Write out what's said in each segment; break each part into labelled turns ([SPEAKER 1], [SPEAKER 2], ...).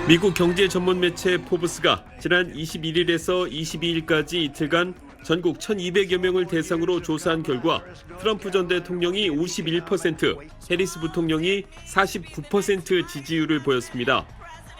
[SPEAKER 1] 미국 경제 전문 매체 포브스가 지난 21일에서 22일까지 이틀간 전국 1,200여 명을 대상으로 조사한 결과 트럼프 전 대통령이 51%, 해리스 부통령이 49% 지지율을 보였습니다.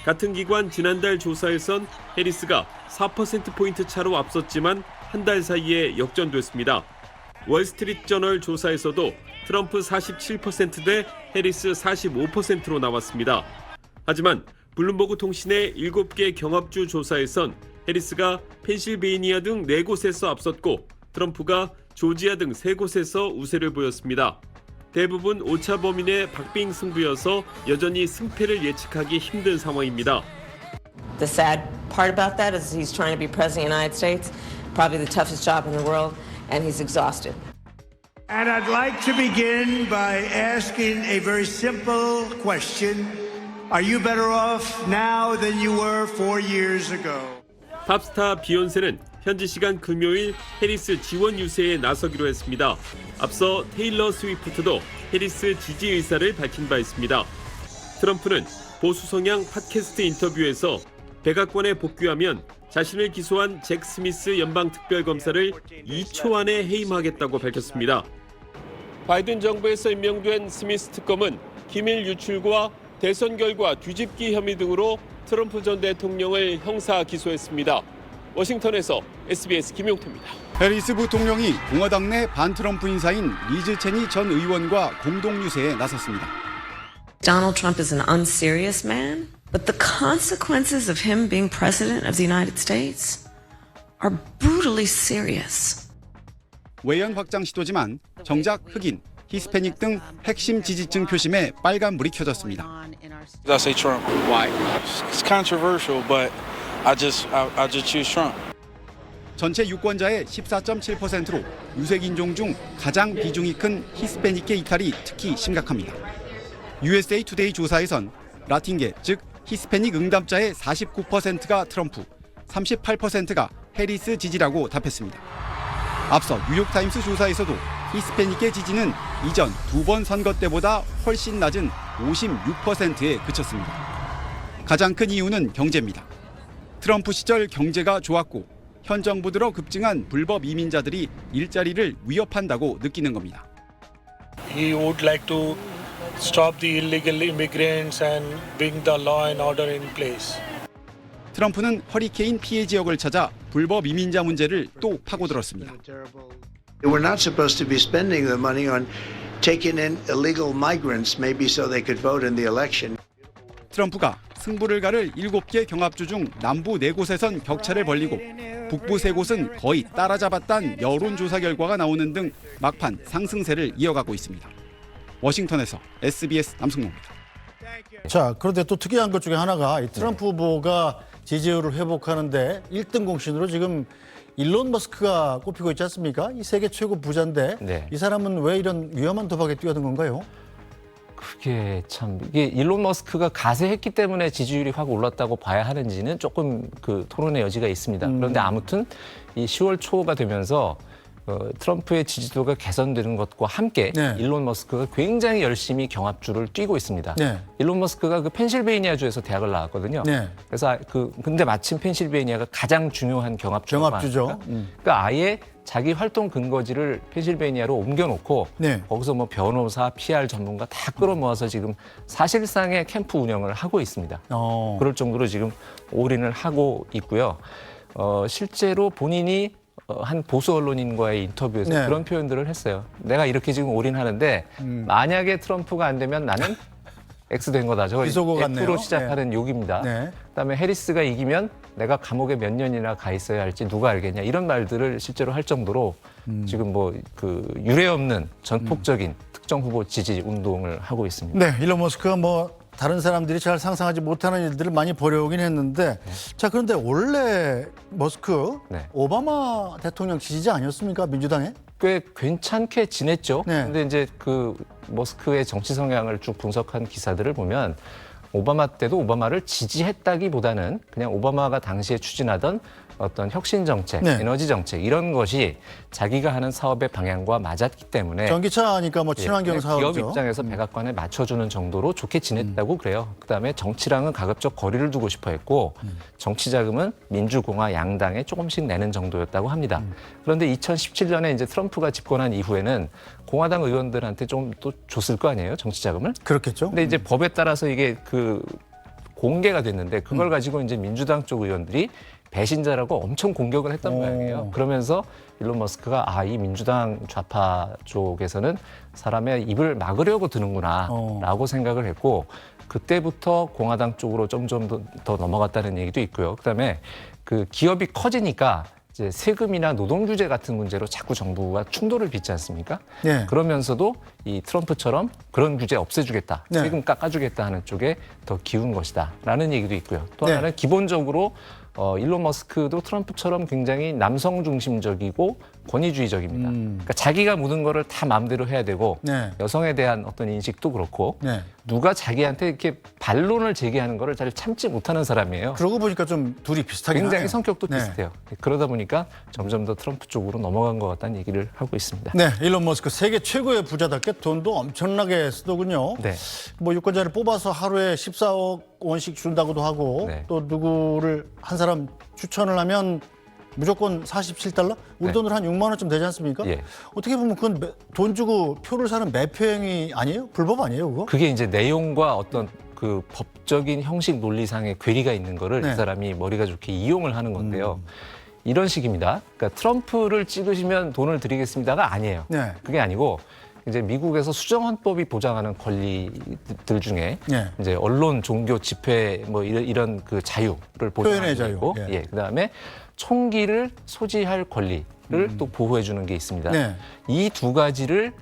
[SPEAKER 1] 같은 기관 지난달 조사에선 해리스가 4%포인트 차로 앞섰지만 한 달 사이에 역전됐습니다. 월스트리트 저널 조사에서도 트럼프 47%대 해리스 45%로 나왔습니다. 하지만 블룸버그 통신의 7개 경합주 조사에선 해리스가 펜실베이니아 등 4곳에서 앞섰고 트럼프가 조지아 등 3곳에서 우세를 보였습니다. 대부분 오차 범위 내 박빙 승부여서 여전히 승패를 예측하기 힘든 상황입니다.
[SPEAKER 2] The sad part about that is he's trying to be president of the United States, probably the toughest job in the world, and he's exhausted.
[SPEAKER 3] And I'd like to begin by asking a very simple question. Are you better off now than you were 4 years ago?
[SPEAKER 1] 팝스타 비욘세는 현지 시간 금요일 해리스 지원 유세에 나서기로 했습니다. 앞서 테일러 스위프트도 해리스 지지 의사를 밝힌 바 있습니다. 트럼프는 보수 성향 팟캐스트 인터뷰에서 백악관에 복귀하면 자신을 기소한 잭 스미스 연방특별검사를 2초 안에 해임하겠다고 밝혔습니다. 바이든 정부에서 임명된 스미스 특검은 기밀 유출과 대선 결과 뒤집기 혐의 등으로 트럼프 전 대통령을 형사 기소했습니다. 워싱턴에서 SBS 김용태입니다.
[SPEAKER 4] 해리스 부통령이 공화당 내 반트럼프 인사인 리즈 체니 전 의원과 공동 유세에 나섰습니다.
[SPEAKER 2] Donald Trump is an unserious man, but the consequences of him being president of the United States are brutally serious.
[SPEAKER 4] 외연 확장 시도지만 정작 흑인, 히스패닉 등 핵심 지지층 표심에 빨간불이 켜졌습니다.
[SPEAKER 5] I say Trump. Why? It's controversial, but I just choose Trump.
[SPEAKER 4] 전체 유권자의 14.7%로 유색 인종 중 가장 비중이 큰 히스패닉계 이탈이 특히 심각합니다. USA 투데이 조사에선 라틴계, 즉 히스패닉 응답자의 49%가 트럼프, 38%가 해리스 지지라고 답했습니다. 앞서 뉴욕타임스 조사에서도 히스패닉계 지지는 이전 2번 선거 때보다 훨씬 낮은 56%에 그쳤습니다. 가장 큰 이유는 경제입니다. 트럼프 시절 경제가 좋았고 현 정부 들어 급증한 불법 이민자들이 일자리를 위협한다고 느끼는 겁니다.
[SPEAKER 6] He would like to stop the illegal immigrants and bring the law and order in place.
[SPEAKER 4] 트럼프는 허리케인 피해 지역을 찾아 불법 이민자 문제를 또 파고들었습니다.
[SPEAKER 3] We're not supposed to be spending the money on taking in illegal migrants, maybe so they could vote in the election.
[SPEAKER 4] 트럼프가 승부를 가를 7개 경합주 중 남부 4곳에선 격차를 벌리고 북부 3곳은 거의 따라잡았다는 여론조사 결과가 나오는 등 막판 상승세를 이어가고 있습니다. 워싱턴에서 SBS 남승모입니다.
[SPEAKER 7] 자, 그런데 또 특이한 것 중에 하나가 이 트럼프 후보가 지지율을 회복하는데 1등 공신으로 지금 일론 머스크가 꼽히고 있지 않습니까? 이 세계 최고 부자인데
[SPEAKER 8] 네.
[SPEAKER 7] 이 사람은 왜 이런 위험한 도박에 뛰어든 건가요?
[SPEAKER 8] 그게 참 이게 일론 머스크가 가세했기 때문에 지지율이 확 올랐다고 봐야 하는지는 조금 그 토론의 여지가 있습니다. 그런데 아무튼 이 10월 초가 되면서 트럼프의 지지도가 개선되는 것과 함께
[SPEAKER 7] 네.
[SPEAKER 8] 일론 머스크가 굉장히 열심히 경합주를 뛰고 있습니다.
[SPEAKER 7] 네.
[SPEAKER 8] 일론 머스크가 그 펜실베이니아주에서 대학을 나왔거든요.
[SPEAKER 7] 네.
[SPEAKER 8] 그래서 근데 마침 펜실베이니아가 가장 중요한
[SPEAKER 7] 경합주죠.
[SPEAKER 8] 그러니까 아예 자기 활동 근거지를 펜실베이니아로 옮겨놓고
[SPEAKER 7] 네.
[SPEAKER 8] 거기서 뭐 변호사, PR 전문가 다 끌어모아서 지금 사실상의 캠프 운영을 하고 있습니다. 그럴 정도로 지금 올인을 하고 있고요. 실제로 본인이 한 보수 언론인과의 인터뷰에서
[SPEAKER 7] 네.
[SPEAKER 8] 그런 표현들을 했어요. 내가 이렇게 지금 올인하는데 만약에 트럼프가 안 되면 나는 X 된 거다. 저거
[SPEAKER 7] 비속어 같네요.
[SPEAKER 8] F로 시작하는 욕입니다.
[SPEAKER 7] 네.
[SPEAKER 8] 그다음에 해리스가 이기면 내가 감옥에 몇 년이나 가 있어야 할지 누가 알겠냐 이런 말들을 실제로 할 정도로 지금 뭐 그 유례 없는 전폭적인 특정 후보 지지 운동을 하고 있습니다.
[SPEAKER 7] 네, 일론 머스크가 뭐 다른 사람들이 잘 상상하지 못하는 일들을 많이 벌여오긴 했는데 자, 그런데 원래 머스크
[SPEAKER 8] 네.
[SPEAKER 7] 오바마 대통령 지지자 아니었습니까? 민주당에?
[SPEAKER 8] 꽤 괜찮게 지냈죠.
[SPEAKER 7] 네.
[SPEAKER 8] 근데 이제 그 머스크의 정치 성향을 쭉 분석한 기사들을 보면 오바마 때도 오바마를 지지했다기보다는 그냥 오바마가 당시에 추진하던 어떤 혁신 정책,
[SPEAKER 7] 네.
[SPEAKER 8] 에너지 정책 이런 것이 자기가 하는 사업의 방향과 맞았기 때문에
[SPEAKER 7] 전기차니까 뭐 친환경 사업이죠.
[SPEAKER 8] 기업 입장에서 백악관에 맞춰주는 정도로 좋게 지냈다고 그래요. 그다음에 정치랑은 가급적 거리를 두고 싶어 했고 정치 자금은 민주공화 양당에 조금씩 내는 정도였다고 합니다. 그런데 2017년에 이제 트럼프가 집권한 이후에는 공화당 의원들한테 좀 또 줬을 거 아니에요, 정치 자금을?
[SPEAKER 7] 그렇겠죠.
[SPEAKER 8] 근데 이제 법에 따라서 이게 그 공개가 됐는데 그걸 가지고 이제 민주당 쪽 의원들이 배신자라고 엄청 공격을 했단 모양이에요. 그러면서 일론 머스크가 이 민주당 좌파 쪽에서는 사람의 입을 막으려고 드는구나라고 생각을 했고 그때부터 공화당 쪽으로 점점 더 넘어갔다는 얘기도 있고요. 그다음에 그 기업이 커지니까 이제 세금이나 노동 규제 같은 문제로 자꾸 정부가 충돌을 빚지 않습니까?
[SPEAKER 7] 네.
[SPEAKER 8] 그러면서도 이 트럼프처럼 그런 규제 없애주겠다,
[SPEAKER 7] 네.
[SPEAKER 8] 세금 깎아주겠다 하는 쪽에 더 기운 것이다라는 얘기도 있고요. 또
[SPEAKER 7] 네.
[SPEAKER 8] 하나는 기본적으로 일론 머스크도 트럼프처럼 굉장히 남성 중심적이고 권위주의적입니다. 그러니까 자기가 모든 거를 다 마음대로 해야 되고
[SPEAKER 7] 네.
[SPEAKER 8] 여성에 대한 어떤 인식도 그렇고
[SPEAKER 7] 네.
[SPEAKER 8] 누가 자기한테 이렇게 반론을 제기하는 거를 잘 참지 못하는 사람이에요.
[SPEAKER 7] 그러고 보니까 좀 둘이 비슷하긴
[SPEAKER 8] 굉장히
[SPEAKER 7] 하네요.
[SPEAKER 8] 성격도
[SPEAKER 7] 네.
[SPEAKER 8] 비슷해요. 그러다 보니까 점점 더 트럼프 쪽으로 넘어간 것 같다는 얘기를 하고 있습니다.
[SPEAKER 7] 네, 일론 머스크 세계 최고의 부자답게 돈도 엄청나게 쓰더군요.
[SPEAKER 8] 네.
[SPEAKER 7] 뭐 유권자를 뽑아서 하루에 14억 원씩 준다고도 하고
[SPEAKER 8] 네.
[SPEAKER 7] 또 누구를 한 사람 추천을 하면 무조건 47달러? 우리
[SPEAKER 8] 네.
[SPEAKER 7] 돈으로 한 6만 원쯤 되지 않습니까?
[SPEAKER 8] 예.
[SPEAKER 7] 어떻게 보면 그건 돈 주고 표를 사는 매표 행위 아니에요? 불법 아니에요, 그거?
[SPEAKER 8] 그게 이제 내용과 어떤 그 법적인 형식 논리상의 괴리가 있는 거를
[SPEAKER 7] 네.
[SPEAKER 8] 이 사람이 머리가 좋게 이용을 하는 건데요. 이런 식입니다. 그러니까 트럼프를 찍으시면 돈을 드리겠습니다가 아니에요.
[SPEAKER 7] 네.
[SPEAKER 8] 그게 아니고 이제 미국에서 수정헌법이 보장하는 권리들 중에
[SPEAKER 7] 네.
[SPEAKER 8] 이제 언론, 종교, 집회 뭐 이런 그 자유를
[SPEAKER 7] 표현의
[SPEAKER 8] 보장하고
[SPEAKER 7] 자유.
[SPEAKER 8] 있고,
[SPEAKER 7] 예.
[SPEAKER 8] 그다음에 총기를 소지할 권리를 또 보호해 주는 게 있습니다.
[SPEAKER 7] 네.
[SPEAKER 8] 이 두 가지를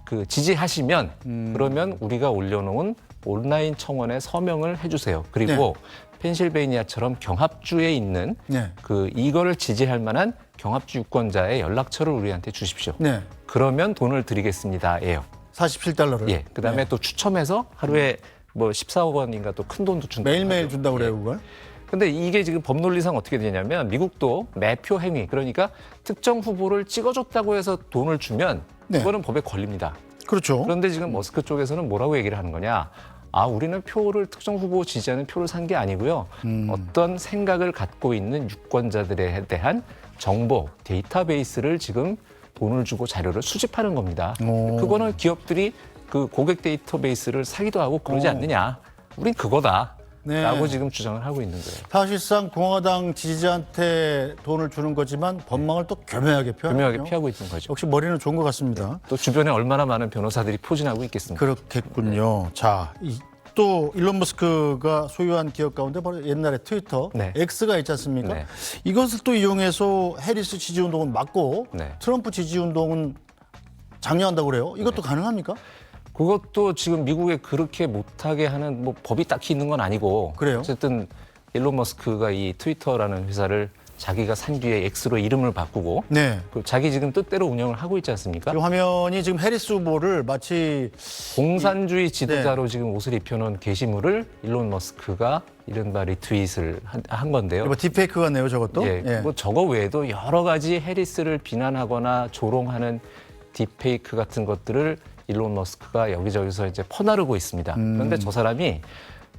[SPEAKER 8] 그 지지하시면 그러면 우리가 올려놓은 온라인 청원에 서명을 해주세요. 그리고 펜실베이니아처럼 경합주에 있는
[SPEAKER 7] 네.
[SPEAKER 8] 그 이거를 지지할 만한 경합주 유권자의 연락처를 우리한테 주십시오.
[SPEAKER 7] 네.
[SPEAKER 8] 그러면 돈을 드리겠습니다예요.
[SPEAKER 7] 47달러를.
[SPEAKER 8] 예. 그다음에
[SPEAKER 7] 네.
[SPEAKER 8] 또 추첨해서 하루에 뭐 14억 원인가 또 큰 돈도 준다.
[SPEAKER 7] 매일매일 준다고 그래요, 그걸?
[SPEAKER 8] 근데 이게 지금 법 논리상 어떻게 되냐면 미국도 매표 행위 그러니까 특정 후보를 찍어줬다고 해서 돈을 주면
[SPEAKER 7] 네.
[SPEAKER 8] 그거는 법에 걸립니다.
[SPEAKER 7] 그렇죠.
[SPEAKER 8] 그런데 지금 머스크 쪽에서는 뭐라고 얘기를 하는 거냐? 우리는 표를 특정 후보 지지하는 표를 산 게 아니고요. 어떤 생각을 갖고 있는 유권자들에 대한 정보, 데이터베이스를 지금 돈을 주고 자료를 수집하는 겁니다.
[SPEAKER 7] 오.
[SPEAKER 8] 그거는 기업들이 그 고객 데이터베이스를 사기도 하고 그러지 않느냐. 우린 그거다.
[SPEAKER 7] 네.
[SPEAKER 8] 라고 지금 주장을 하고 있는 거예요.
[SPEAKER 7] 사실상 공화당 지지자한테 돈을 주는 거지만 법망을 또 교묘하게 피하고
[SPEAKER 8] 교묘하게 피하고 있는 거죠.
[SPEAKER 7] 역시 머리는 좋은 것 같습니다.
[SPEAKER 8] 또 주변에 얼마나 많은 변호사들이 포진하고 있겠습니까?
[SPEAKER 7] 그렇겠군요. 자, 또 일론 머스크가 소유한 기업 가운데 바로 옛날에 트위터
[SPEAKER 8] 네.
[SPEAKER 7] X가 있지 않습니까?
[SPEAKER 8] 네.
[SPEAKER 7] 이것을 또 이용해서 해리스 지지 운동은 막고
[SPEAKER 8] 네.
[SPEAKER 7] 트럼프 지지 운동은 장려한다고 그래요. 이것도 가능합니까?
[SPEAKER 8] 그것도 지금 미국에 그렇게 못하게 하는 뭐 법이 딱히 있는 건 아니고
[SPEAKER 7] 그래요?
[SPEAKER 8] 어쨌든 일론 머스크가 이 트위터라는 회사를 자기가 산 뒤에 X로 이름을 바꾸고
[SPEAKER 7] 네.
[SPEAKER 8] 그 자기 지금 뜻대로 운영을 하고 있지 않습니까?
[SPEAKER 7] 이 화면이 지금 해리스 후보를 마치
[SPEAKER 8] 공산주의 지도자로 지금 옷을 입혀놓은 게시물을 일론 머스크가 이른바 리트윗을 한 건데요.
[SPEAKER 7] 뭐 딥페이크 같네요, 저것도.
[SPEAKER 8] 예,
[SPEAKER 7] 예.
[SPEAKER 8] 뭐 저거 외에도 여러 가지 해리스를 비난하거나 조롱하는 딥페이크 같은 것들을 일론 머스크가 여기저기서 이제 퍼나르고 있습니다. 그런데 저 사람이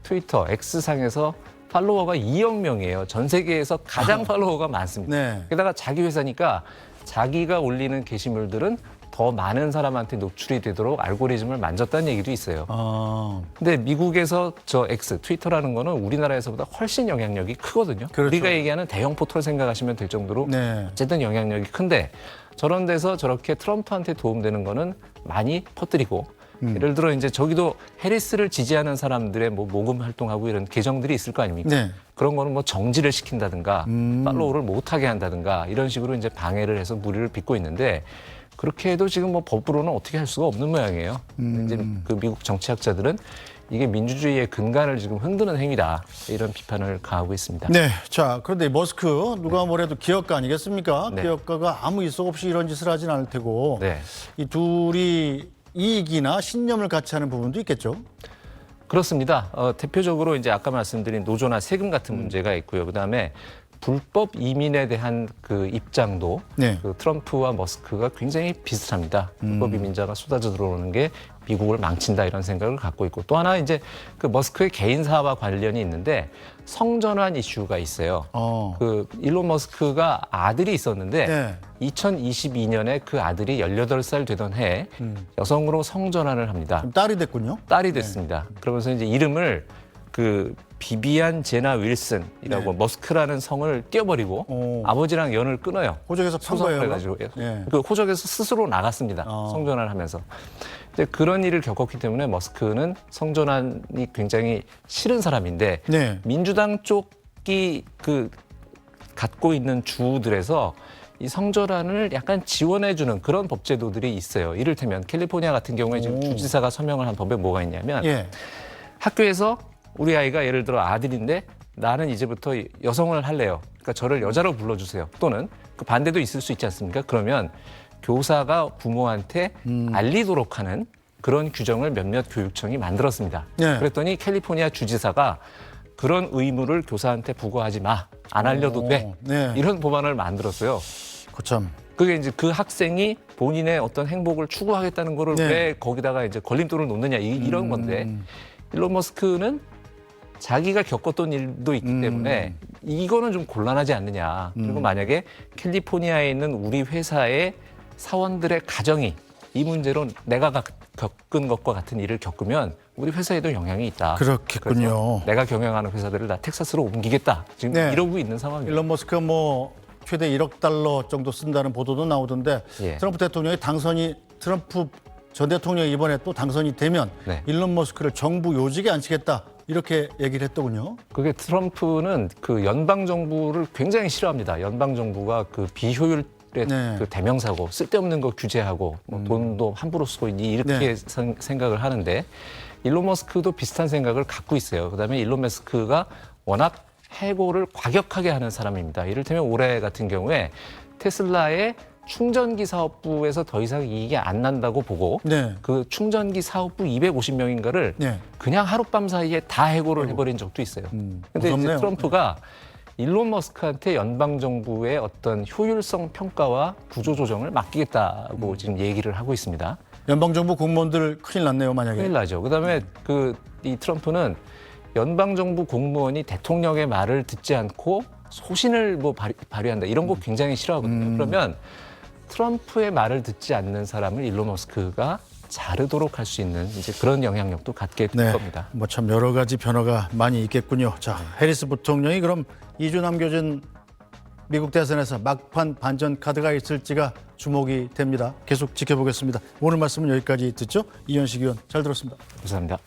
[SPEAKER 8] 트위터 X상에서 팔로워가 2억 명이에요. 전 세계에서 가장 팔로워가 많습니다.
[SPEAKER 7] 네.
[SPEAKER 8] 게다가 자기 회사니까 자기가 올리는 게시물들은 더 많은 사람한테 노출이 되도록 알고리즘을 만졌다는 얘기도 있어요. 근데 미국에서 저 X, 트위터라는 거는 우리나라에서보다 훨씬 영향력이 크거든요.
[SPEAKER 7] 그렇죠.
[SPEAKER 8] 우리가 얘기하는 대형 포털 생각하시면 될 정도로
[SPEAKER 7] 네.
[SPEAKER 8] 어쨌든 영향력이 큰데 저런 데서 저렇게 트럼프한테 도움되는 거는 많이 퍼뜨리고 예를 들어 이제 저기도 해리스를 지지하는 사람들의 뭐 모금 활동하고 이런 계정들이 있을 거 아닙니까?
[SPEAKER 7] 네.
[SPEAKER 8] 그런 거는 뭐 정지를 시킨다든가 팔로우를 못하게 한다든가 이런 식으로 이제 방해를 해서 무리를 빚고 있는데 그렇게 해도 지금 뭐 법으로는 어떻게 할 수가 없는 모양이에요. 이제 그 미국 정치학자들은 이게 민주주의의 근간을 지금 흔드는 행위다 이런 비판을 가하고 있습니다.
[SPEAKER 7] 네. 자, 그런데 머스크 누가 뭐래도 기업가 아니겠습니까?
[SPEAKER 8] 네.
[SPEAKER 7] 기업가가 아무 일속 없이 이런 짓을 하진 않을 테고
[SPEAKER 8] 네.
[SPEAKER 7] 이 둘이 이익이나 신념을 같이 하는 부분도 있겠죠.
[SPEAKER 8] 그렇습니다. 대표적으로 이제 아까 말씀드린 노조나 세금 같은 문제가 있고요. 그다음에 불법 이민에 대한 그 입장도
[SPEAKER 7] 네.
[SPEAKER 8] 그 트럼프와 머스크가 굉장히 비슷합니다. 불법 이민자가 쏟아져 들어오는 게 미국을 망친다 이런 생각을 갖고 있고 또 하나 이제 그 머스크의 개인사와 관련이 있는데 성전환 이슈가 있어요. 그 일론 머스크가 아들이 있었는데
[SPEAKER 7] 네.
[SPEAKER 8] 2022년에 그 아들이 18살 되던 해에 여성으로 성전환을 합니다.
[SPEAKER 7] 그럼 딸이 됐군요.
[SPEAKER 8] 딸이 됐습니다. 그러면서 이제 이름을 그 비비안 제나 윌슨이라고
[SPEAKER 7] 네.
[SPEAKER 8] 머스크라는 성을 띄워버리고 아버지랑 연을 끊어요.
[SPEAKER 7] 호적에서 판 거예요.
[SPEAKER 8] 소송을 해가지고
[SPEAKER 7] 네.
[SPEAKER 8] 그 호적에서 스스로 나갔습니다. 성전환을 하면서. 이제 그런 일을 겪었기 때문에 머스크는 성전환이 굉장히 싫은 사람인데
[SPEAKER 7] 네.
[SPEAKER 8] 민주당 쪽이 그 갖고 있는 주들에서 이 성전환을 약간 지원해주는 그런 법제도들이 있어요. 이를테면 캘리포니아 같은 경우에 지금 주지사가 서명을 한 법에 뭐가 있냐면
[SPEAKER 7] 예.
[SPEAKER 8] 학교에서 우리 아이가 예를 들어 아들인데 나는 이제부터 여성을 할래요. 그러니까 저를 여자로 불러주세요. 또는 그 반대도 있을 수 있지 않습니까? 그러면 교사가 부모한테 알리도록 하는 그런 규정을 몇몇 교육청이 만들었습니다.
[SPEAKER 7] 네.
[SPEAKER 8] 그랬더니 캘리포니아 주지사가 그런 의무를 교사한테 부과하지 마. 안 알려도 돼.
[SPEAKER 7] 네.
[SPEAKER 8] 이런 법안을 만들었어요.
[SPEAKER 7] 거참.
[SPEAKER 8] 그게 이제 그 학생이 본인의 어떤 행복을 추구하겠다는 거를
[SPEAKER 7] 네.
[SPEAKER 8] 왜 거기다가 이제 걸림돌을 놓느냐 이런 건데 일론 머스크는 자기가 겪었던 일도 있기 때문에 이거는 좀 곤란하지 않느냐. 그리고 만약에 캘리포니아에 있는 우리 회사의 사원들의 가정이 이 문제로 내가 겪은 것과 같은 일을 겪으면 우리 회사에도 영향이 있다.
[SPEAKER 7] 그렇겠군요.
[SPEAKER 8] 그래서 내가 경영하는 회사들을 다 텍사스로 옮기겠다. 지금
[SPEAKER 7] 네.
[SPEAKER 8] 이러고 있는 상황입니다.
[SPEAKER 7] 일론 머스크 뭐 최대 1억 달러 정도 쓴다는 보도도 나오던데
[SPEAKER 8] 예.
[SPEAKER 7] 트럼프 대통령이 트럼프 전 대통령이 이번에 또 당선이 되면
[SPEAKER 8] 네.
[SPEAKER 7] 일론 머스크를 정부 요직에 앉히겠다 이렇게 얘기를 했더군요.
[SPEAKER 8] 그게 트럼프는 그 연방 정부를 굉장히 싫어합니다. 연방 정부가 그 비효율의
[SPEAKER 7] 네.
[SPEAKER 8] 그 대명사고 쓸데없는 거 규제하고 뭐 돈도 함부로 쓰고 이렇게
[SPEAKER 7] 네.
[SPEAKER 8] 생각을 하는데 일론 머스크도 비슷한 생각을 갖고 있어요. 그다음에 일론 머스크가 워낙 해고를 과격하게 하는 사람입니다. 이를테면 올해 같은 경우에 테슬라의 충전기 사업부에서 더 이상 이익이 안 난다고 보고
[SPEAKER 7] 네.
[SPEAKER 8] 그 충전기 사업부 250명인가를
[SPEAKER 7] 네.
[SPEAKER 8] 그냥 하룻밤 사이에 다 해고를 해버린 적도 있어요. 근데 이제
[SPEAKER 7] 무섭네요.
[SPEAKER 8] 트럼프가 일론 머스크한테 연방 정부의 어떤 효율성 평가와 구조 조정을 맡기겠다고 지금 얘기를 하고 있습니다.
[SPEAKER 7] 연방 정부 공무원들 큰일 났네요, 만약에.
[SPEAKER 8] 큰일 나죠. 그다음에 이 트럼프는 연방 정부 공무원이 대통령의 말을 듣지 않고 소신을 뭐 발휘한다 이런 거 굉장히 싫어하거든요. 그러면 트럼프의 말을 듣지 않는 사람을 일론 머스크가 자르도록 할 수 있는 이제 그런 영향력도 갖게 될
[SPEAKER 7] 네.
[SPEAKER 8] 겁니다.
[SPEAKER 7] 뭐 참 여러 가지 변화가 많이 있겠군요. 자, 해리스 부통령이 그럼 2주 남겨진 미국 대선에서 막판 반전 카드가 있을지가 주목이 됩니다. 계속 지켜보겠습니다. 오늘 말씀은 여기까지 듣죠. 이현식 의원 잘 들었습니다.
[SPEAKER 8] 감사합니다.